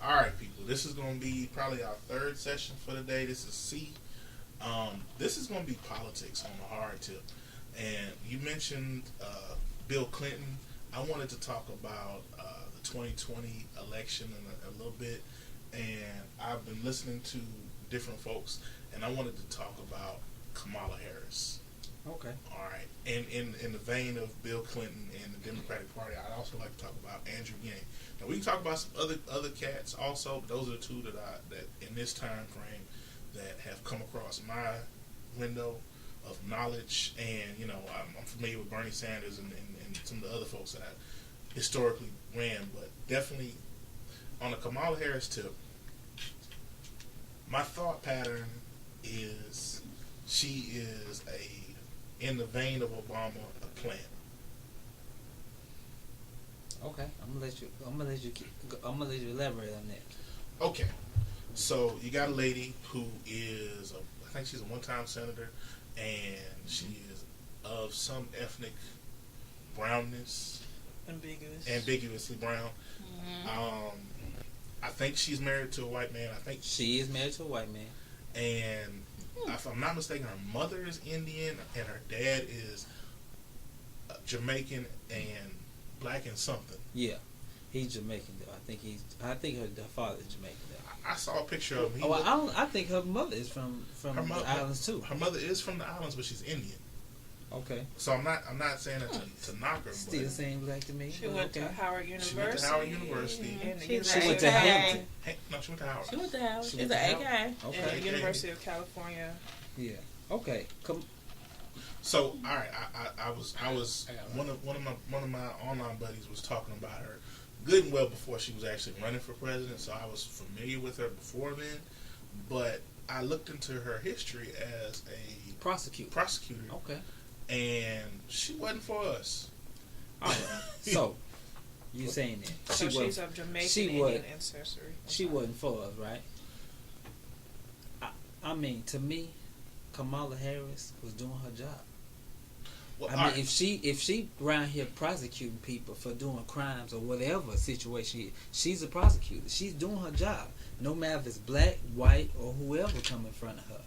All right, people. This is going to be probably our third session for the day. This is C. This is going to be politics on the hard tip. And you mentioned Bill Clinton. I wanted to talk about the 2020 election in a little bit. And I've been listening to different folks, and I wanted to talk about Kamala Harris. Okay. All right. And in the vein of Bill Clinton and the Democratic Party, I'd also like to talk about Andrew Yang. Now we can talk about some other cats also, but those are the two that in this time frame that have come across my window of knowledge. And I'm familiar with Bernie Sanders and some of the other folks that I historically ran, but definitely on the Kamala Harris tip, my thought pattern is she is in the vein of Obama, a plant. Okay, I'm gonna let you elaborate on that. Okay, so you got a lady who is I think she's a one-time senator, and she is of some ethnic brownness, ambiguously brown. Mm-hmm. I think she's married to a white man. I think she is married to a white man, and if I'm not mistaken, her mother is Indian and her dad is Jamaican and black and something. Yeah, he's Jamaican though. I think her father is Jamaican though. I saw a picture of him. I think her mother is from the islands too. Her mother is from the islands, but she's Indian. Okay. So I'm not saying that to knock her. Still saying black to me. She went to Howard University. She went to Howard University. She went to Hampton. No, she went to Howard. She went to Howard. She's an AK. Okay. At the University of California. Yeah. Okay. So all right, I was one of my online buddies was talking about her good and well before she was actually running for president. So I was familiar with her before then, but I looked into her history as a prosecutor. Okay. And she wasn't for us. All right. So you saying that she's of Jamaican Indian ancestry. She wasn't for us, right? I mean, to me, Kamala Harris was doing her job. Well, I mean, if she around here prosecuting people for doing crimes or whatever situation, she's a prosecutor. She's doing her job, no matter if it's black, white, or whoever come in front of her.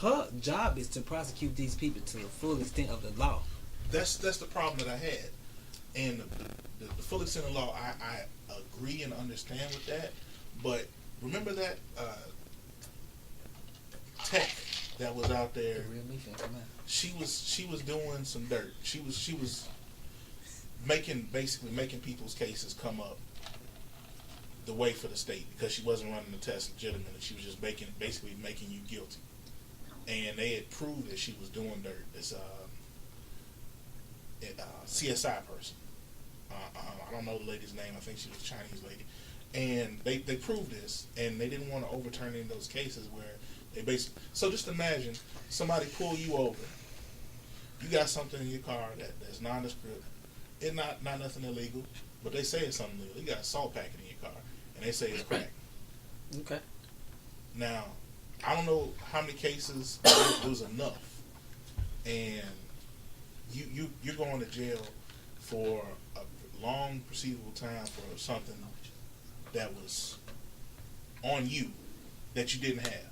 Her job is to prosecute these people to the full extent of the law. That's the problem that I had, and the full extent of the law. I agree and understand with that, but remember that tech that was out there. She was doing some dirt. She was basically making people's cases come up the way for the state because she wasn't running the test legitimately. She was just basically making you guilty. And they had proved that she was doing dirt. This CSI person. I don't know the lady's name. I think she was a Chinese lady. And they proved this, and they didn't want to overturn any of those cases where they basically. So just imagine somebody pull you over. You got something in your car that's nondescript. It's not nothing illegal, but they say it's something illegal. You got a salt packet in your car, and they say it's crack. Okay. Now, I don't know how many cases it was enough, and you're going to jail for a long perceivable time for something that was on you that you didn't have.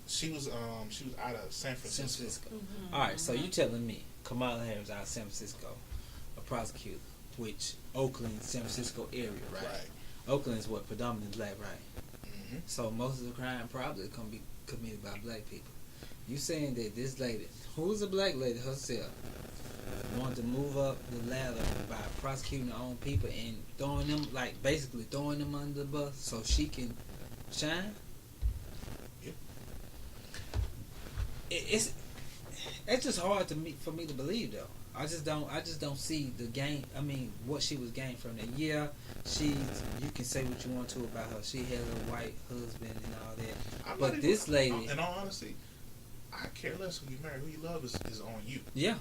She was out of San Francisco. Mm-hmm. All right, so you telling me Kamala Harris out of San Francisco, a prosecutor, which Oakland, San Francisco area, right? Oakland is what, predominantly black, right? Mm-hmm. So most of the crime probably can be committed by black people. You saying that this lady, who's a black lady herself, wanted to move up the ladder by prosecuting her own people and throwing them, like basically throwing them under the bus so she can shine? Yep. It's just hard for me to believe though. I just don't see the gain. I mean, what she was gaining from that. Yeah, you can say what you want to about her. She had a white husband and all that. But this lady, in all honesty, I care less who you marry. Who you love is on you. Yeah.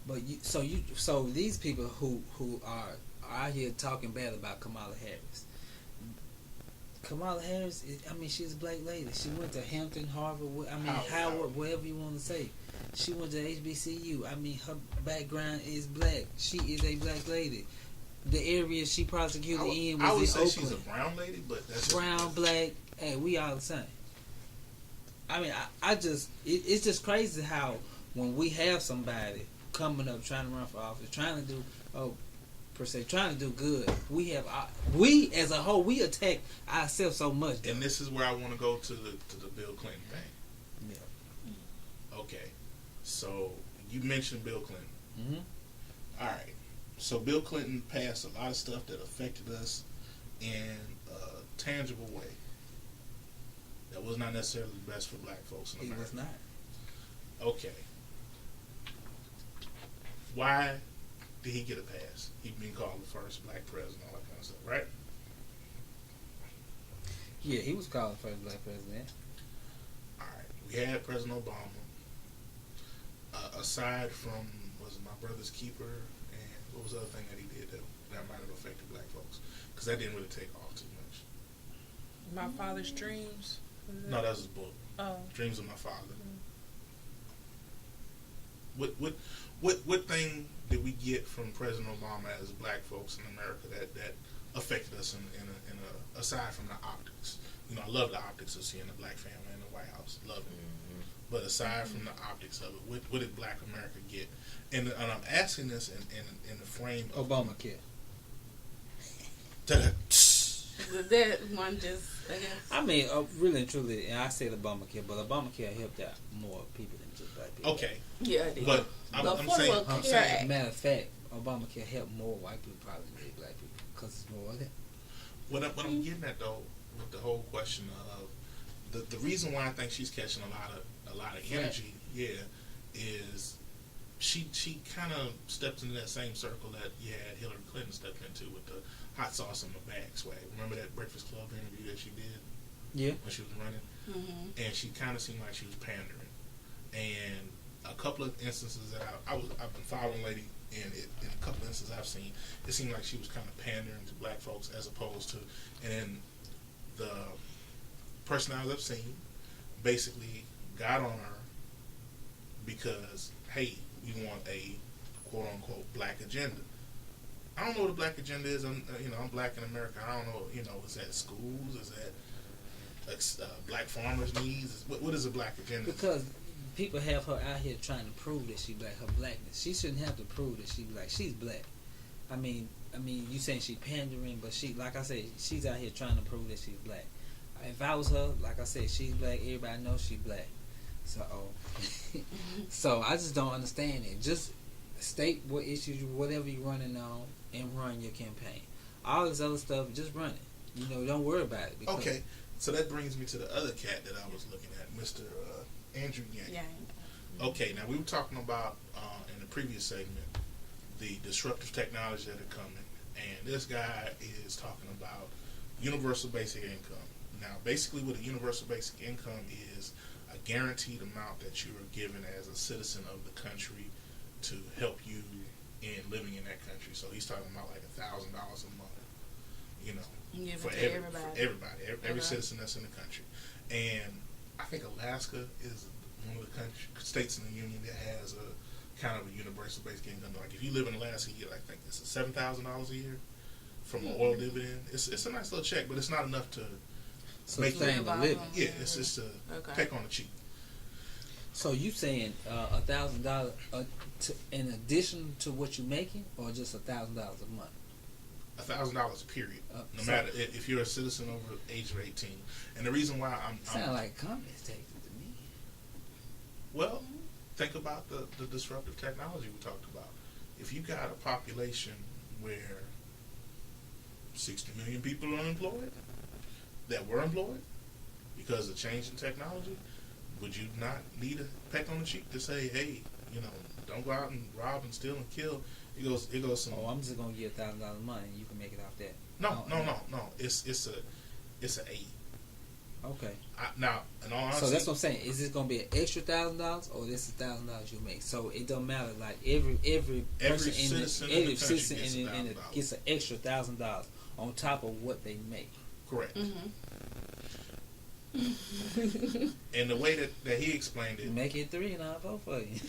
But so these people who are out here talking bad about Kamala Harris. Kamala Harris, she's a black lady. She went to Hampton, Harvard, Howard, whatever you want to say. She went to HBCU. Her background is black. She is a black lady. the area she prosecuted in was I would in say Oakland. she's a brown lady, but that's brown, black. Hey, we all the same. I mean, it's just crazy how when we have somebody coming up trying to run for office, trying to do good, we as a whole, we attack ourselves so much. And this is where I want to go to the Bill Clinton thing. Yeah. Okay, so you mentioned Bill Clinton. Mm-hmm. All right, so Bill Clinton passed a lot of stuff that affected us in a tangible way. That was not necessarily the best for black folks in America. It was not. Okay. Why did he get a pass? He been called the first black president, all that kind of stuff, right? Yeah, he was called the first black president. All right. We had President Obama. Aside from, was it My Brother's Keeper? And what was the other thing that he did that might have affected black folks? Because that didn't really take off too much. My Father's Dreams. No, that was his book. Oh. Dreams of My Father. What thing did we get from President Obama as black folks in America that affected us in a aside from the optics? You know, I love the optics of seeing the black family in the White House. Love it. Mm-hmm. But aside from the optics of it, what did black America get? And I'm asking this in the frame of Obamacare. That one just, I guess. I mean, really and truly, and I said Obamacare, but Obamacare helped out more people than just black people. Okay. Yeah, it did. But I'm saying, matter of fact, Obamacare helped more white people probably than black people because it's more of it. What I'm getting at though, with the whole question of the reason why I think she's catching a lot of energy, is she kind of stepped into that same circle that Hillary Clinton stepped into with the hot sauce in the bag swag. Remember that Breakfast Club interview that she did? Yeah. When she was running? Mm-hmm. And she kind of seemed like she was pandering. And a couple of instances that I've been following Lady, and in a couple of instances I've seen, it seemed like she was kind of pandering to black folks as opposed to, and then the personalities I've seen basically got on her because, hey, we want a quote-unquote black agenda. I don't know what a black agenda is. I'm black in America. I don't know. Is that schools? Is that black farmers' needs? What is a black agenda? Because people have her out here trying to prove that she black. Her blackness. She shouldn't have to prove that she black. She's black. I mean, you saying she pandering, but she, like I said, she's out here trying to prove that she's black. If I was her, like I said, she's black. Everybody knows she's black. So, so I just don't understand it. Just state what issues, whatever you're running on, and run your campaign. All this other stuff, just run it. Don't worry about it. Okay, so that brings me to the other cat that I was looking at, Mr. Andrew Yang. Yeah. Okay, now we were talking about in the previous segment the disruptive technology that are coming, and this guy is talking about universal basic income. Now, basically, what a universal basic income is a guaranteed amount that you are given as a citizen of the country to help you in living in that country. So he's talking about like $1,000 a month, for everybody, every citizen that's in the country. And I think Alaska is one of the states in the union that has a kind of a universal basic income. Like if you live in Alaska, you get I think it's $7,000 a year from an oil dividend. It's a nice little check, but it's not enough to make you living. Yeah, it's just a peck on the cheek. So you saying $1,000 in addition to what you're making, or just $1,000 a month? $1,000 period. No matter if you're a citizen over the age of 18. And the reason why I'm sound like communist taxes to me. Well, think about the disruptive technology we talked about. If you got a population where 60 million people are unemployed, that were employed because of change in technology, would you not need a peck on the cheek to say, hey, don't go out and rob and steal and kill? It goes some. I'm just gonna give $1,000 money and you can make it off that. No. It's an aid. Okay. Now, in all honesty, so that's what I'm saying. Is this gonna be an extra $1,000 or this is $1,000 you make? So it don't matter. Like every person every citizen in it gets an extra $1,000 on top of what they make. Correct. Mm-hmm. And the way that he explained it, make it 3 and I'll vote for you.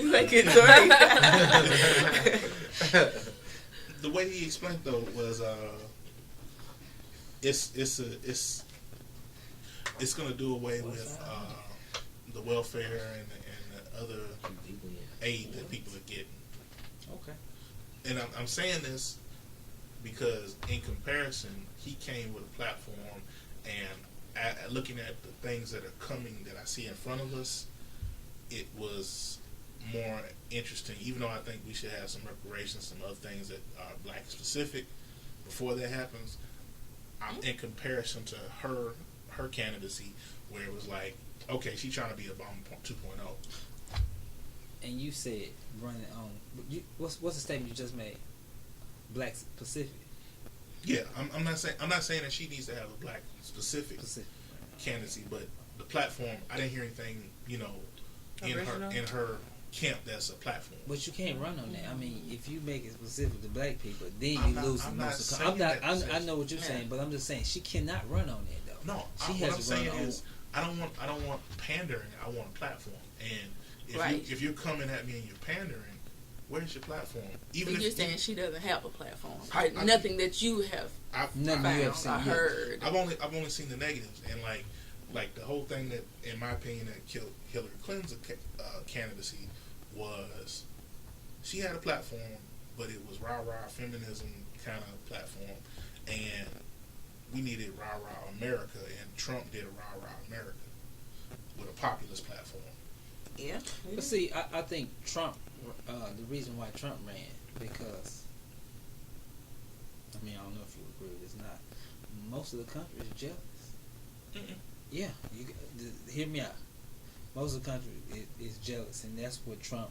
Make it 3. the way he explained though was it's going to do away with the welfare and the other aid that people are getting. Okay. And I'm saying this because in comparison, he came with a platform, and looking at the things that are coming that I see in front of us, it was more interesting. Even though I think we should have some reparations, some other things that are black specific before that happens. In comparison to her candidacy, where it was like, okay, she's trying to be Obama 2.0. And you said running on. What's the statement you just made? Black specific. Yeah, I'm not saying that she needs to have a black specific candidacy, but the platform. I didn't hear anything, in her camp that's a platform. But you can't run on that. I mean, if you make it specific to black people, then you lose most of the. I know what you're saying, but I'm just saying she cannot run on that though. No, what I'm saying is I don't want pandering. I want a platform. And if you're coming at me and you're pandering, where's your platform? Even if you're saying she doesn't have a platform, nothing that you have found or heard. I've only seen the negatives, and like the whole thing that, in my opinion, that killed Hillary Clinton's candidacy was she had a platform, but it was rah-rah feminism kind of platform, and we needed rah-rah America, and Trump did a rah-rah America with a populist platform. Yeah. But see, I think Trump, the reason why Trump ran, because, I mean, I don't know if you agree with this or not, most of the country is jealous. Mm-mm. Yeah, hear me out. Most of the country is jealous, and that's what Trump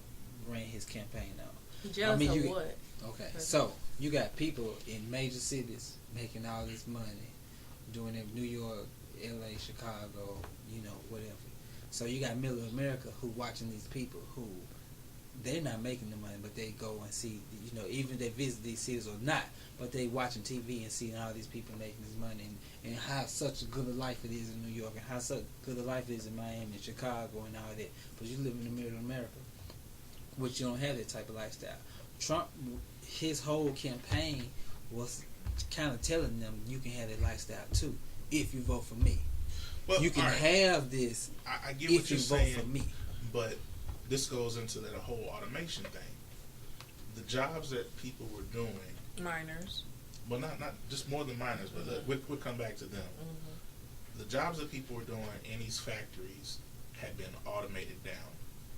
ran his campaign on. Jealous of what? Okay, so you got people in major cities making all this money, doing it in New York, LA, Chicago, whatever. So you got middle America who watching these people who they're not making the money, but they go and see, even if they visit these cities or not, but they watching TV and seeing all these people making this money and how such a good a life it is in New York and how such good a life it is in Miami and Chicago and all that. But you live in the middle of America, which you don't have that type of lifestyle. Trump, his whole campaign was kind of telling them you can have that lifestyle too if you vote for me. Well, you can have this I get if what you're you saying, vote for me. But this goes into that whole automation thing. The jobs that people were doing, minors. Well, not just more than minors, but we'll come back to them. Mm-hmm. The jobs that people were doing in these factories had been automated down.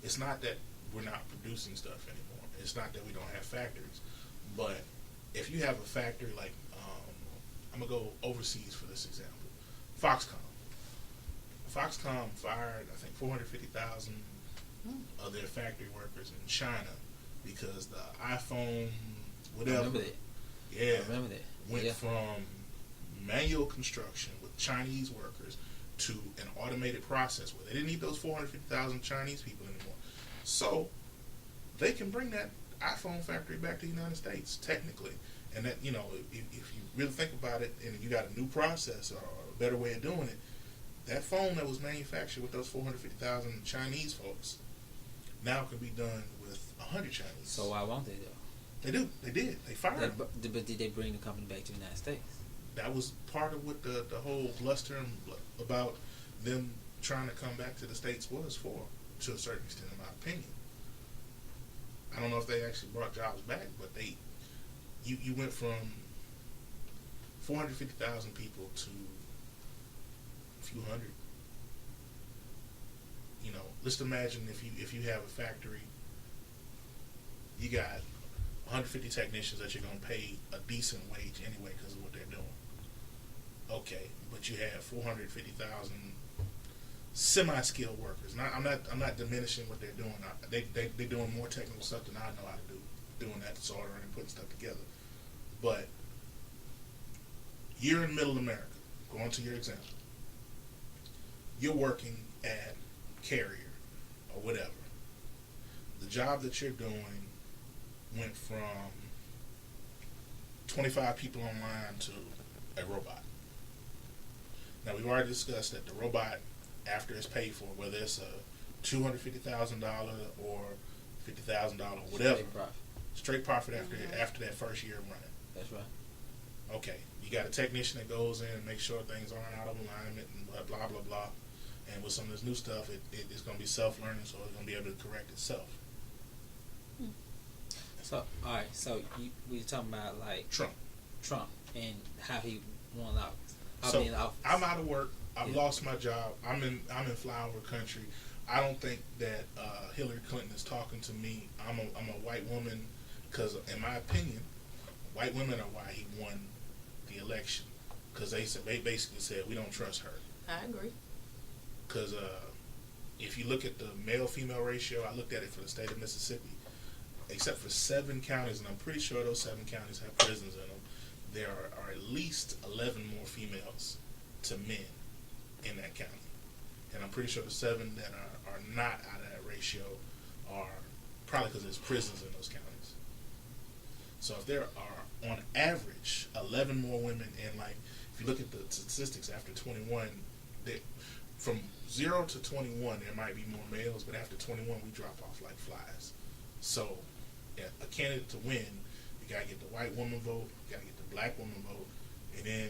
It's not that we're not producing stuff anymore. It's not that we don't have factories. But if you have a factory like, I'm going to go overseas for this example, Foxconn. Foxconn fired, I think, 450,000 of their factory workers in China because the iPhone, whatever, I remember that. Yeah, I remember that. Went from manual construction with Chinese workers to an automated process where they didn't need those 450,000 Chinese people anymore. So they can bring that iPhone factory back to the United States, technically. And that, if you really think about it and you got a new process or a better way of doing it, that phone that was manufactured with those 450,000 Chinese folks now can be done with 100 Chinese. So why won't they though? They do. They did. They fired them. But did they bring the company back to the United States? That was part of what the whole bluster about them trying to come back to the States was for, to a certain extent, in my opinion. I don't know if they actually brought jobs back, but you went from 450,000 people to a few hundred. Let's imagine if you have a factory, you got 150 technicians that you're going to pay a decent wage anyway because of what they're doing. Okay, but you have 450,000 semi-skilled workers. I'm not diminishing what they're doing. They're doing more technical stuff than I know how to do, doing that soldering and putting stuff together. But you're in Middle America. Going to your example, you're working at Carrier or whatever. The job that you're doing went from 25 people online to a robot. Now, we've already discussed that the robot, after it's paid for, whether it's a $250,000 or $50,000, whatever, Straight profit after that first year of running. That's right. Okay, you got a technician that goes in and makes sure things aren't out of alignment and blah blah blah. And with some of this new stuff, it's going to be self-learning, so it's going to be able to correct itself. So, all right. So we talking about like Trump and how he won office. I'm out of work. I've lost my job. I'm in flyover country. I don't think that Hillary Clinton is talking to me. I'm a white woman, because in my opinion, white women are why he won the election, because they basically said we don't trust her. I agree. Because if you look at the male-female ratio, I looked at it for the state of Mississippi. Except for 7 counties, and I'm pretty sure those 7 counties have prisons in them, there are at least 11 more females to men in that county. And I'm pretty sure the 7 that are not out of that ratio are probably because there's prisons in those counties. So if there are, on average, 11 more women, and like, if you look at the statistics after 21, from 0 to 21, there might be more males, but after 21, we drop off like flies. So a candidate to win, you got to get the white woman vote, you got to get the black woman vote, and then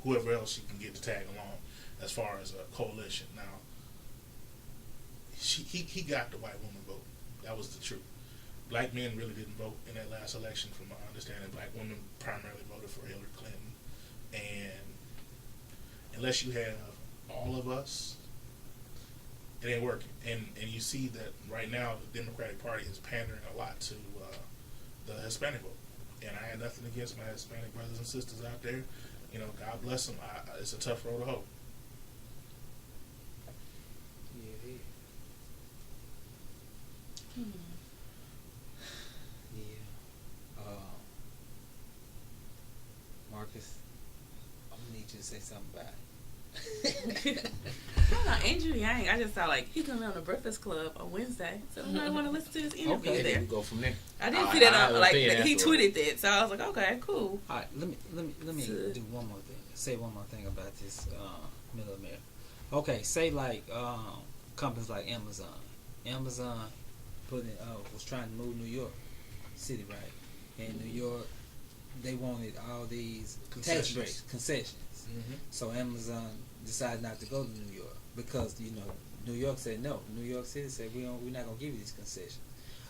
whoever else you can get to tag along as far as a coalition. Now, he got the white woman vote. That was the truth. Black men really didn't vote in that last election, from my understanding. Black women primarily voted for Hillary Clinton. And unless you have all of us, it ain't working. And you see that right now the Democratic Party is pandering a lot to the Hispanic vote. And I had nothing against my Hispanic brothers and sisters out there. You know, God bless them. It's a tough road to hoe. Yeah. Yeah. Marcus, I'm gonna need you to say something about it. I don't know, Andrew Yang. I just saw like he's gonna be on the Breakfast Club on Wednesday, so I might want to listen to his interview there. We go from there. I didn't see that on he tweeted that, so I was like, okay, cool. All right, let me do one more thing. Say one more thing about this Middle America. Okay, say like companies like Amazon. Amazon was trying to move New York City, right? And New York, they wanted all these tax breaks, concessions. Mm-hmm. So Amazon decided not to go to New York because New York said no. New York City said we're not gonna give you these concessions.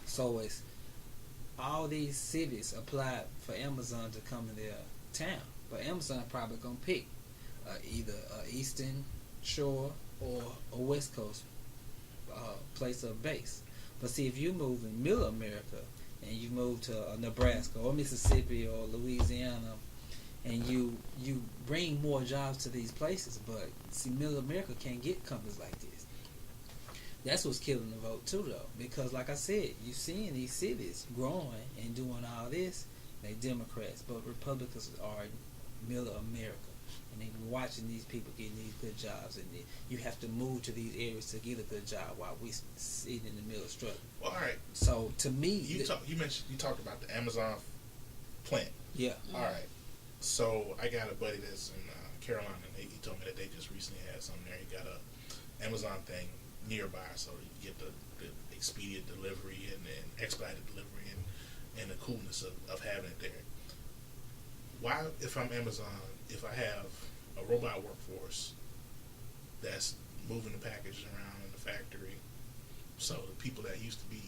So it's all these cities applied for Amazon to come in their town, but Amazon probably gonna pick either Eastern Shore or a West Coast place of base. But see, if you move in Middle America and you move to Nebraska or Mississippi or Louisiana, and you bring more jobs to these places, but see, Middle America can't get companies like this. That's what's killing the vote too, though, because like I said, you seeing these cities growing and doing all this. They Democrats, but Republicans are Middle America, and they watching these people getting these good jobs, and you have to move to these areas to get a good job while we sitting in the middle of struggle. Well, all right. So to me, you talked about the Amazon plant. Yeah. All right. So I got a buddy that's in Carolina, and he told me that they just recently had something there. He got a Amazon thing nearby, so you get the expedient delivery and expedited delivery and the coolness of having it there. Why, if I'm Amazon, if I have a robot workforce that's moving the packages around in the factory, so the people that used to be,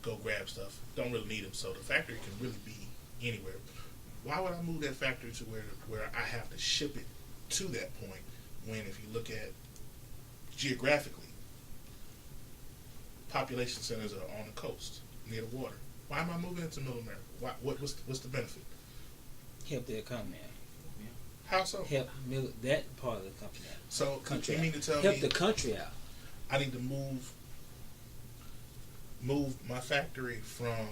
go grab stuff, don't really need them, so the factory can really be anywhere. Why would I move that factory to where I have to ship it to that point when, if you look at geographically, population centers are on the coast, near the water? Why am I moving into Middle America? What's the benefit? Help the economy out. How so? Help that part of the country out. So you mean to tell me help the country out? I need to move my factory from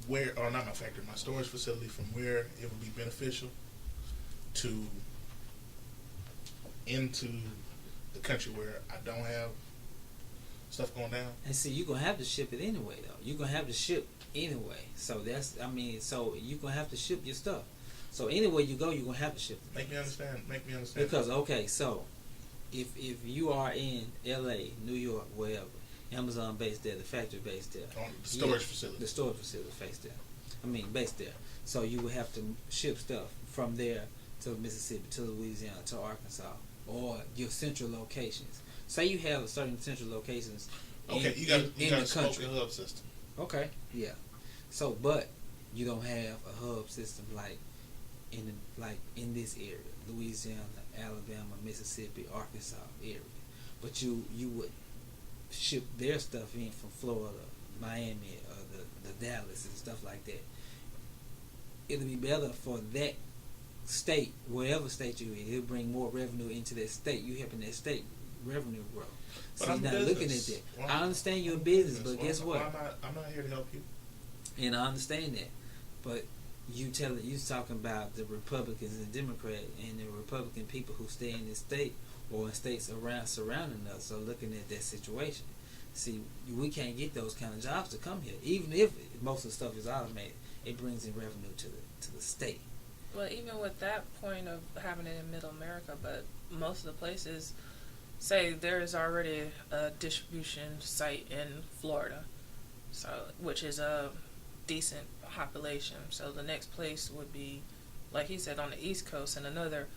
where, or not my factory, my storage facility, from where it would be beneficial to into the country where I don't have stuff going down. And see, you're going to have to ship it anyway, though. You're going to have to ship anyway. So so you're going to have to ship your stuff. So anywhere you go, you're going to have to ship it. Make me understand. Because, okay, so if you are in L.A., New York, wherever, Amazon based there, the factory based there. On the storage facility. The storage facility based there. Based there. So you would have to ship stuff from there to Mississippi, to Louisiana, to Arkansas, or your central locations. Say you have certain central locations. Okay, you got a smoking hub system. Okay, yeah. So, but you don't have a hub system like in this area, Louisiana, Alabama, Mississippi, Arkansas area. But you would ship their stuff in from Florida, Miami, the Dallas and stuff like that. It'll be better for that state, wherever state you're in. It'll bring more revenue into that state. You helping that state revenue grow. But so I'm now business. Looking at that, I understand you're a business, but guess what? I'm not here to help you. And I understand that, but you talking about the Republicans and Democrats and the Republican people who stay in this state or in states around surrounding us are looking at that situation. See, we can't get those kind of jobs to come here, even if most of the stuff is automated. It brings in revenue to the state. Well, even with that point of having it in Middle America, but most of the places say there is already a distribution site in Florida, so which is a decent population. So the next place would be, like he said, on the East Coast, and another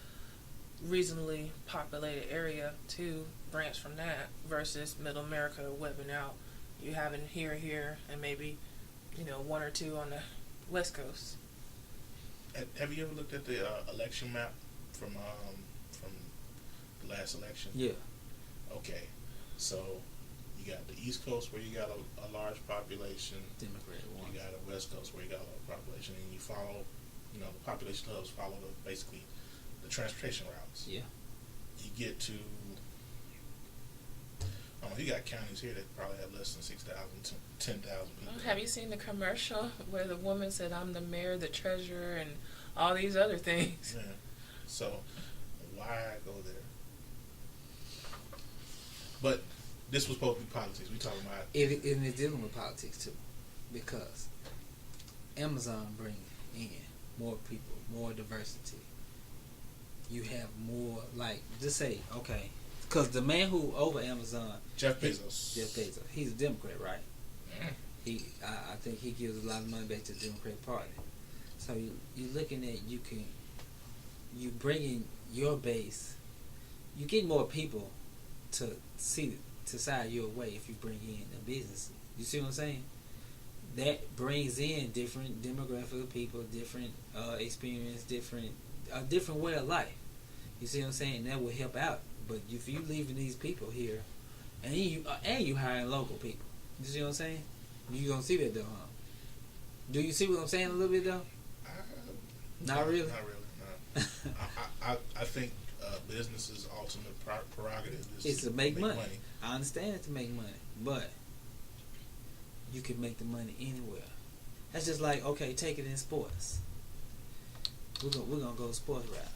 reasonably populated area to branch from that versus Middle America webbing out. You having here, and maybe one or two on the West Coast. Have you ever looked at the election map from the last election? Yeah. Okay, so you got the East Coast where you got a large population. Democrat one. You got a West Coast where you got a large population, and you follow, the population hubs follow basically the transportation routes. Yeah. You get to, you got counties here that probably have less than 6,000 to 10,000 people. Have you seen the commercial where the woman said, "I'm the mayor, the treasurer, and all these other things"? Yeah. So why go there? But this was supposed to be politics. We talking about It's dealing with politics too, because Amazon brings in more people, more diversity. You have more, just say, okay, because the man who over Amazon, Jeff Bezos, he's a Democrat, right? Mm. I think he gives a lot of money back to the Democratic Party. So you're looking at you bringing your base, you get more people to side your way if you bring in a business. You see what I'm saying? That brings in different demographic of people, different experience, a different way of life. You see what I'm saying? That will help out. But if you leaving these people here, and you hiring local people, you see what I'm saying? You gonna see that though, huh? Do you see what I'm saying a little bit though? Not really. Not really. No. I think business's ultimate prerogative is to make money. I understand it to make money, but you can make the money anywhere. That's just like, okay, take it in sports. We're gonna go sports route.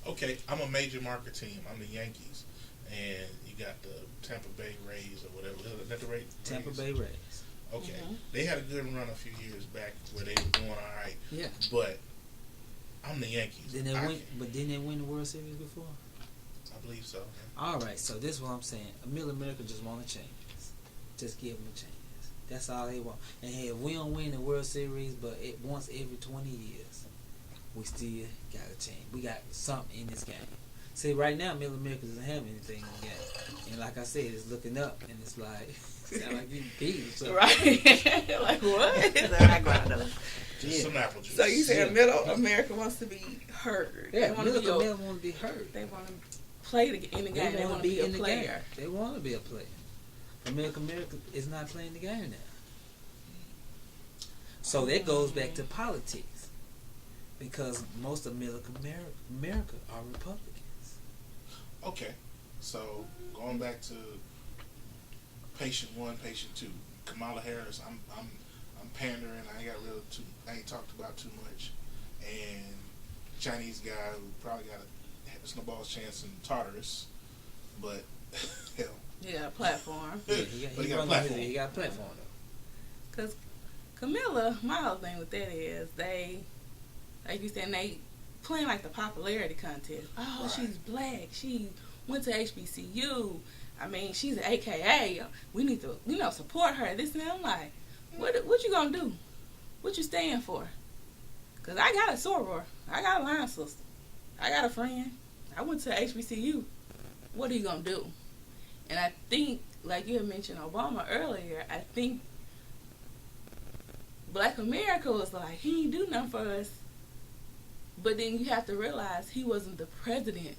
Okay, I'm a major market team. I'm the Yankees, and you got the Tampa Bay Rays or whatever. Is that the Rays? Tampa Bay Rays. Okay, Mm-hmm. They had a good run a few years back where they were doing all right. Yeah, but I'm the Yankees. Didn't they win the World Series before? I believe so. Yeah. All right, so this is what I'm saying. Middle America just want a chance. Just give them a chance. That's all they want. And hey, if we don't win the World Series, but once every 20 years, we still got a chance. We got something in this game. See, right now, Middle America doesn't have anything in the game. And like I said, it's looking up, and it's like, sound like you beat or something. Right. Like, what is the background? Just some apple juice. So you said Middle America wants to be heard. Yeah, Middle America want to be heard. They want to play in the game. They want to be a player. They want to be a player. America is not playing the game now. So that goes back to politics, because most of America are Republicans. Okay, so going back to patient 1, patient 2, Kamala Harris. I'm pandering. I ain't talked about too much, and Chinese guy who probably got a snowball's chance in Tartarus, but hell. Yeah, platform. Yeah, he got a platform. He got a platform though. Because Camilla, my whole thing with that is they, like you said, they playing like the popularity contest. Oh, Right. she's black. She went to HBCU. I mean, she's an AKA. We need to, support her. This and that. I'm like, what you gonna do? What you stand for? Because I got a soror. I got a line sister. I got a friend. I went to HBCU. What are you gonna do? And I think, like you had mentioned Obama earlier, I think Black America was like, he ain't do nothing for us. But then you have to realize he wasn't the president.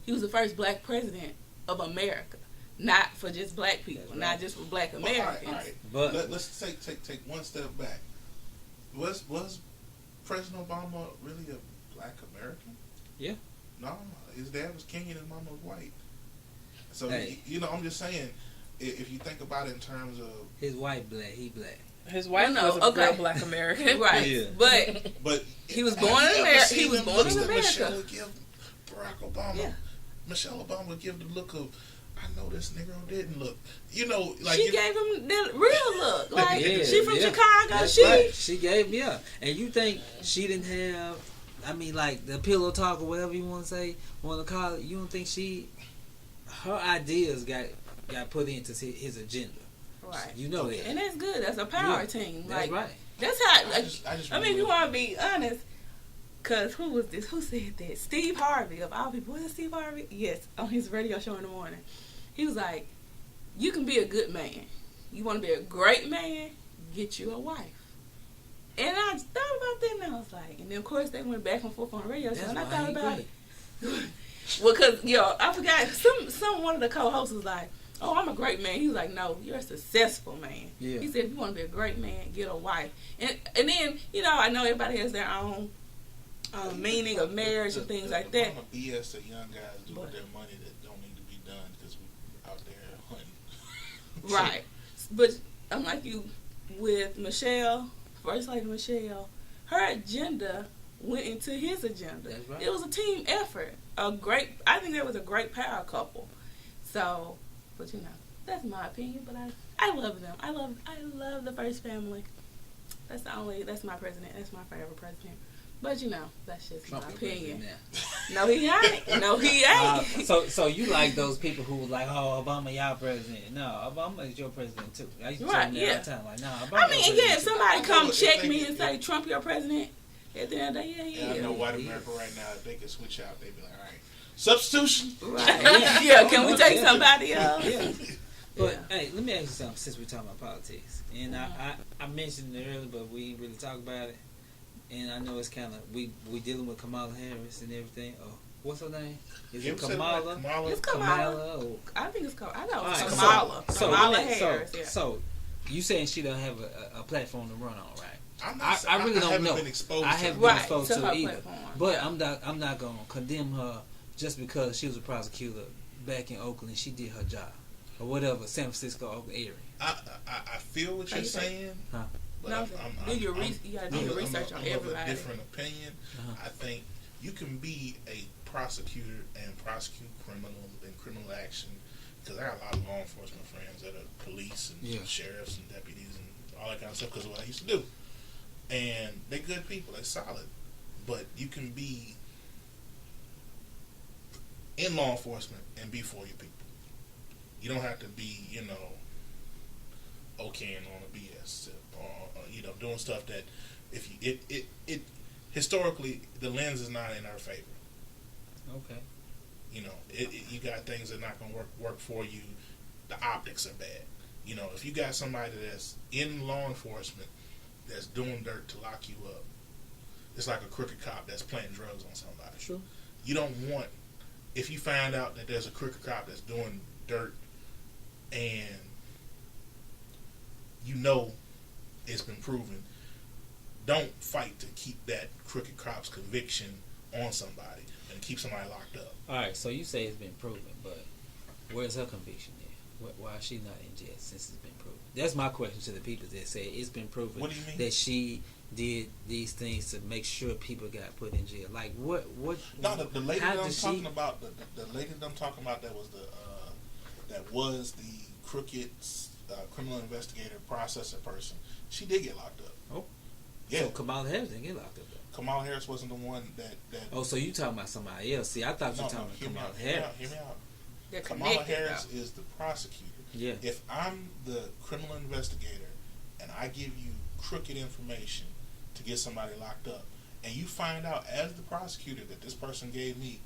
He was the first black president of America. Not for just black people, right. Not just for black Americans. All right. But let's take one step back. Was President Obama really a black American? Yeah. No, his dad was Kenyan and his mama was white. So hey. I'm just saying, if you think about it in terms of his white black, he black. His wife was a real black American, right? Yeah. But he was born in America. He was born in America. Michelle would give Barack Obama. Yeah. Michelle Obama would give the look of, I know this Negro didn't look. Like she gave him the real look. Like she from Chicago. That's right. She gave And you think she didn't have? I mean, like the pillow talk or whatever you want to say, want to call it. You don't think her ideas got put into his agenda? Right. You know that. And that's good. That's a power team. That's right. That's how. I mean, if you want to be honest. Because who was this? Who said that? Steve Harvey, of all people. Was it Steve Harvey? Yes, on his radio show in the morning. He was like, you can be a good man. You want to be a great man? Get you a wife. And I thought about that and I was like, and then of course they went back and forth on the radio show. And I thought about it. Well, because, I forgot, one of the co-hosts was like, oh, I'm a great man. He was like, no, you're a successful man. Yeah. He said, if you want to be a great man, get a wife. And then, I know everybody has their own meaning of marriage and things like that. BS that young guys do with their money that don't need to be done because we're out there hunting. Right. But I'm like you with Michelle, First Lady Michelle, her agenda went into his agenda. That's right. It was a team effort. I think there was a great power couple. So, but that's my opinion. But I love them. I love the First Family. That's my president. That's my favorite president. But that's just Trump my opinion. Now. No, he ain't. No, he ain't. So you like those people who were like, oh, Obama, y'all president? No, Obama is your president too. I used to tell them all the time, like, no, Obama. I mean, if somebody come check me and say Trump your president, at the end of the day, he is. I know white America right now, if they could switch out, they'd be like, all right, substitution. Right. Yeah. Can we take somebody else? Yeah. But hey, let me ask you something. Since we're talking about politics, and I mentioned it earlier, but we didn't really talk about it. And I know it's kind of we dealing with Kamala Harris and everything. Oh, what's her name? Is it Kamala? It's Kamala. I think it's Kamala. I know it's Kamala. Kamala Harris. So you saying she don't have a platform to run on, right? I really don't know. I haven't been exposed to it either. But I'm not gonna condemn her just because she was a prosecutor back in Oakland. She did her job or whatever, San Francisco, Oakland area. I feel what you're saying. Huh? But you gotta do your research on everybody. Of a different opinion. I think you can be a prosecutor and prosecute criminal action, because I got a lot of law enforcement friends that are police and sheriffs and deputies and all that kind of stuff because of what I used to do. And they're good people, they're solid. But you can be in law enforcement and be for your people. You don't have to be, okaying on a BS or doing stuff that if you it historically the lens is not in our favor. Okay. You got things that are not going to work for you. The optics are bad. If you got somebody that's in law enforcement that's doing dirt to lock you up, it's like a crooked cop that's planting drugs on somebody. Sure. You don't want, if you find out that there's a crooked cop that's doing dirt and it's been proven, don't fight to keep that crooked cop's conviction on somebody and keep somebody locked up. All right, so you say it's been proven, but where's her conviction then? Why is she not in jail since it's been proven? That's my question to the people that say it's been proven. What do you mean? That she did these things to make sure people got put in jail. Like what? No, the lady that I'm talking about, the lady that I'm talking about that was the crooked criminal investigator processor person. She did get locked up. Oh, yeah. So Kamala Harris didn't get locked up though. Kamala Harris wasn't the one that. Oh, so you talking about somebody else? See, I thought you were talking about Kamala Harris. Hear me out. Kamala Harris is the prosecutor. Yeah. If I'm the criminal investigator and I give you crooked information to get somebody locked up, and you find out as the prosecutor that this person gave me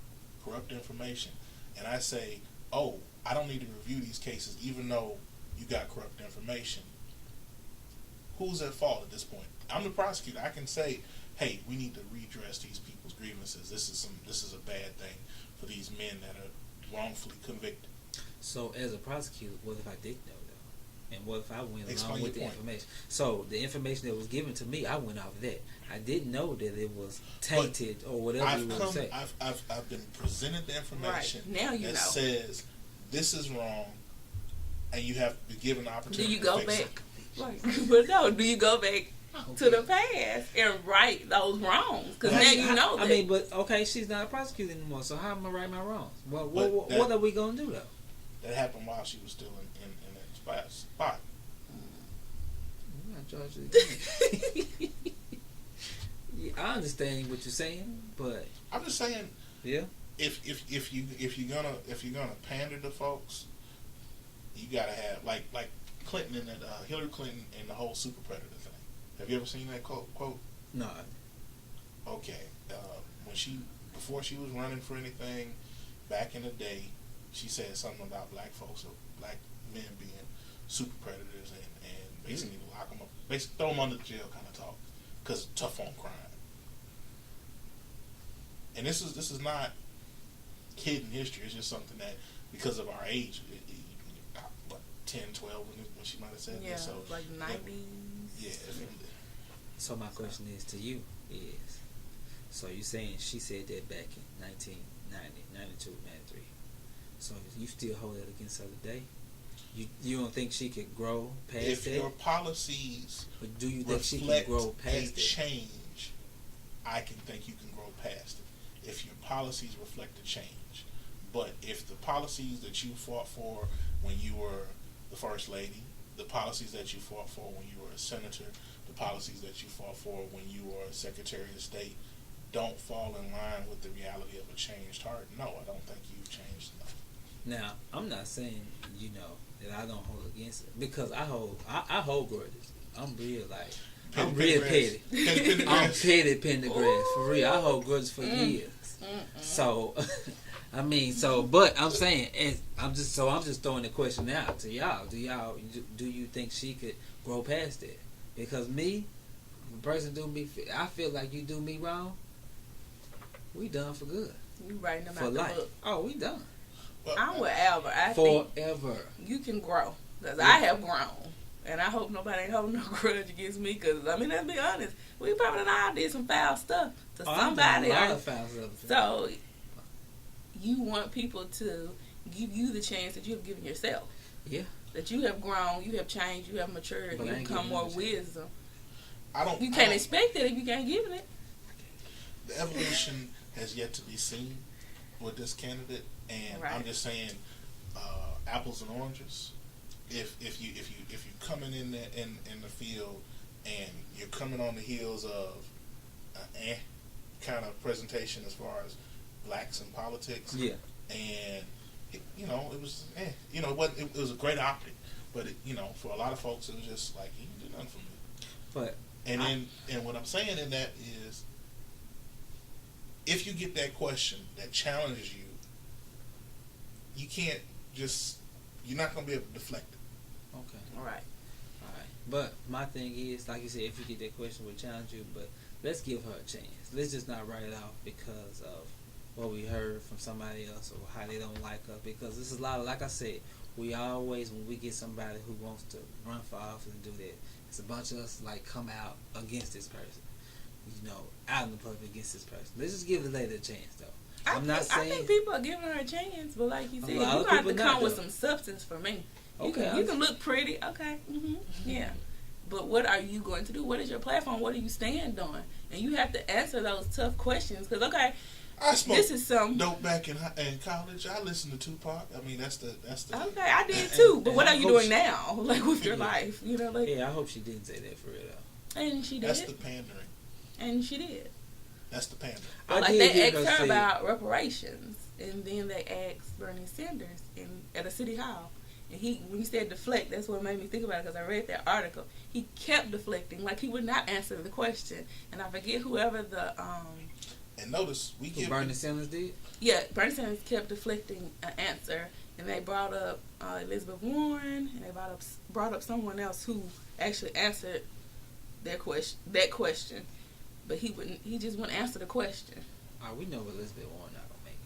corrupt information, and I say, oh, I don't need to review these cases even though you got corrupt information, who's at fault at this point? I'm the prosecutor. I can say, hey, we need to redress these people's grievances. This is a bad thing for these men that are wrongfully convicted. So as a prosecutor, what if I didn't know though? And what if I went Explain along with the your point. information? So the information that was given to me, I went off of that. I didn't know that it was tainted or whatever you want to say. I've been presented the information Now you that know. says this is wrong, and you have to be given an opportunity. Do you go to fix back? it. Right. But no, do you go back to the past and right those wrongs? Because now you know that. I mean, but okay, she's not a prosecutor anymore. So how am I right my wrongs? Well, But what are we gonna do though? That happened while she was still in that spot. I'm not charging again. Yeah, I understand what you're saying, but I'm just saying, yeah, if you're gonna pander to folks, you gotta have like Clinton and Hillary Clinton and the whole super predator thing. Have you ever seen that quote? no. Okay, before she was running for anything back in the day, she said something about black folks or black men being super predators and basically lock them up, basically throw them under the jail kind of talk, because tough on crime. And this is not hidden history. It's just something that because of our age, 10, 12 when she might have said yeah, this. So like 90s. Yeah. So my question is to you is, so you're saying she said that back in 1990, 92, 93. So you still hold that against her today? You don't think she could grow past If that? your policies But do you think she can reflect grow a past it? change, I can think you can grow past it. If your policies reflect a change. But if the policies that you fought for when you were the first lady, the policies that you fought for when you were a senator, the policies that you fought for when you were a secretary of state don't fall in line with the reality of a changed heart, no, I don't think you've changed enough. Now, I'm not saying, that I don't hold against it, because I hold grudges. I'm real I'm real petty. I'm petty Pendergrass, for real. I hold grudges for years. So, I mean, but I'm saying, I'm just throwing the question out to y'all. Do you think she could grow past it? Because me, the person do me, I feel like you do me wrong, we done for good. You writing them For out the life. book. Oh, we done. I'm with Albert. I think Forever. you can grow. Because I have grown. And I hope nobody ain't holding no grudge against me. Because, I mean, let's be honest. We probably all did some foul stuff to somebody. A lot of foul stuff. So, you want people to give you the chance that you have given yourself. Yeah. That you have grown, you have changed, you have matured, But you have become more wisdom. You can't expect it if you can't give it. The evolution has yet to be seen with this candidate, and Right. I'm just saying, apples and oranges. If you coming in the field and you're coming on the heels of kind of presentation as far as blacks in politics, Yeah. and it was it was a great optic, but for a lot of folks it was just like, he didn't do nothing for me. But And what I'm saying in that is, if you get that question that challenges you, you're not going to be able to deflect it. okay. All right. But my thing is, like you said, if you get that question, will challenge you. But let's give her a chance. Let's just not write it off because of what we heard from somebody else or how they don't like her. Because this is a lot of, like I said, we always, when we get somebody who wants to run for office and do that, it's a bunch of us come out against this person. Out in the public against this person. Let's just give the lady a chance, though. I think people are giving her a chance, but like you said, you lot of have to people come not, with though. some substance for me. You Okay. can look pretty, okay, yeah. But what are you going to do? What is your platform? What do you stand on? And you have to answer those tough questions. Because, okay, I smoked this is some dope back in college. I listened to Tupac. I mean, that's the. Okay, I did too. But what I are you hope doing now? Like, with your life? Yeah, I hope she didn't say that for real, though. And she did. That's the pandering. And she did. That's the pander. Like they asked her about reparations, and then they asked Bernie Sanders at a city hall. And when he said deflect, that's what made me think about it, because I read that article. He kept deflecting, like he would not answer the question. And I forget whoever the And notice Bernie Sanders did. Yeah, Bernie Sanders kept deflecting an answer, and they brought up Elizabeth Warren, and they brought up someone else who actually answered that question. But he just wouldn't answer the question. We know Elizabeth Warren not gonna make it.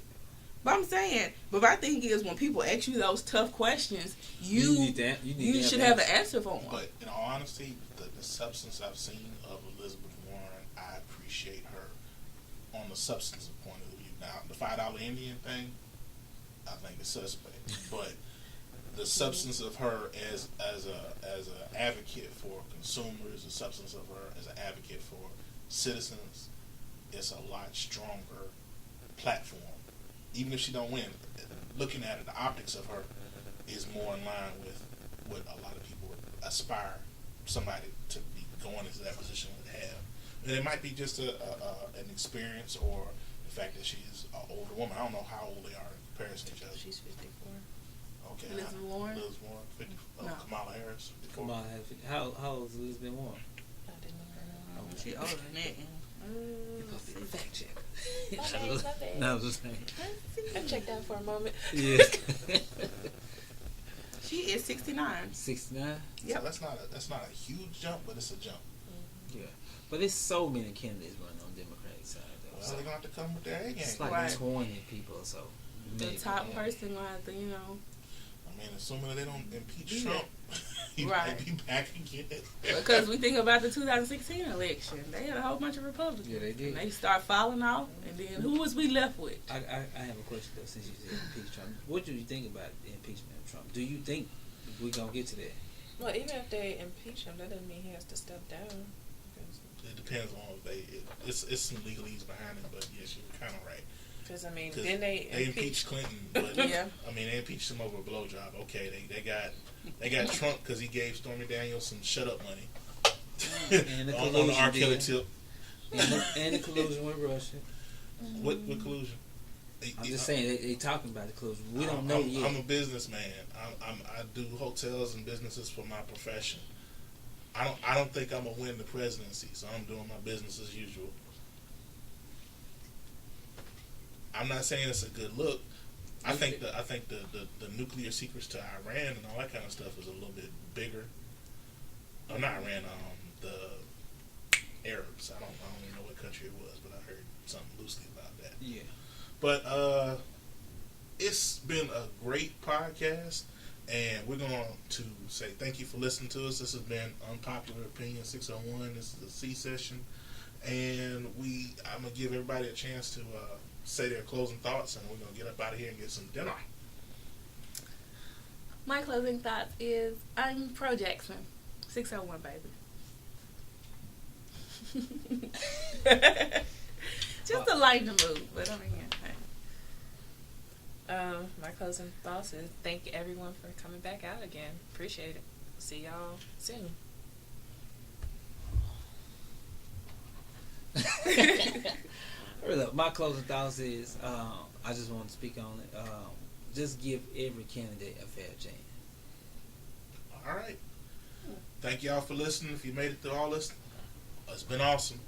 But I'm saying, but my thing is, when people ask you those tough questions, you should have an answer for them. But in all honesty, the substance I've seen of Elizabeth Warren, I appreciate her on the substantive point of view. Now, the $5 Indian thing, I think is suspect. But the substance of her as an advocate for consumers, the substance of her as an advocate for citizens, is a lot stronger platform. Even if she don't win, looking at it, the optics of her is more in line with what a lot of people would aspire somebody to be going into that position would have. And it might be just an experience, or the fact that she's an older woman. I don't know how old they are in comparison to each other. She's 54. Okay. Elizabeth Warren? 50, no. Kamala Harris, 54. Kamala Harris. How old is Elizabeth Warren? I didn't know her. She older than that. You're supposed to be a fact check. My bad. No, I was just saying. I checked out for a moment. Yeah. She is 69. 69. Yeah, so that's not a huge jump, but it's a jump. Yeah, but there's so many candidates running on the Democratic side. Though. Well, they're gonna have to come with their A game. It's like Right. 20 people, so the maybe. top person gonna have to, I mean, assuming that they don't impeach Yeah. Trump, he Right. might be back again. Because we think about the 2016 election, they had a whole bunch of Republicans. Yeah, they did. And they start falling off, and then who was we left with? I have a question though. Since you said impeach Trump, what do you think about the impeachment of Trump? Do you think we're gonna get to that? Well, even if they impeach him, that doesn't mean he has to step down. It depends on if it's some legalese behind it, but yes, you're kind of right. Because I mean, then they impeached Clinton, but Yeah. I mean they impeached him over a blowjob. Okay, they got Trump because he gave Stormy Daniels some shut up money And the on the R. Kelly deal. tip. And the collusion with Russia. What collusion? I'm just saying they talking about the collusion. We don't know yet. I'm a businessman. I do hotels and businesses for my profession. I don't think I'm gonna win the presidency, so I'm doing my business as usual. I'm not saying it's a good look. I think the nuclear secrets to Iran and all that kind of stuff is a little bit bigger. Not Iran, the Arabs. I don't even know what country it was, but I heard something loosely about that. Yeah. But it's been a great podcast, and we're going to say thank you for listening to us. This has been Unpopular Opinion 601. This is the C session, and I'm going to give everybody a chance to say their closing thoughts, and we're going to get up out of here and get some dinner. My closing thoughts is I'm pro Jackson. 601, baby. Just to lighten the mood, but I mean, my closing thoughts is thank everyone for coming back out again. Appreciate it. See y'all soon. My closing thoughts is I just want to speak on it. Just give every candidate a fair chance. All right. Thank y'all for listening. If you made it through all this, it's been awesome.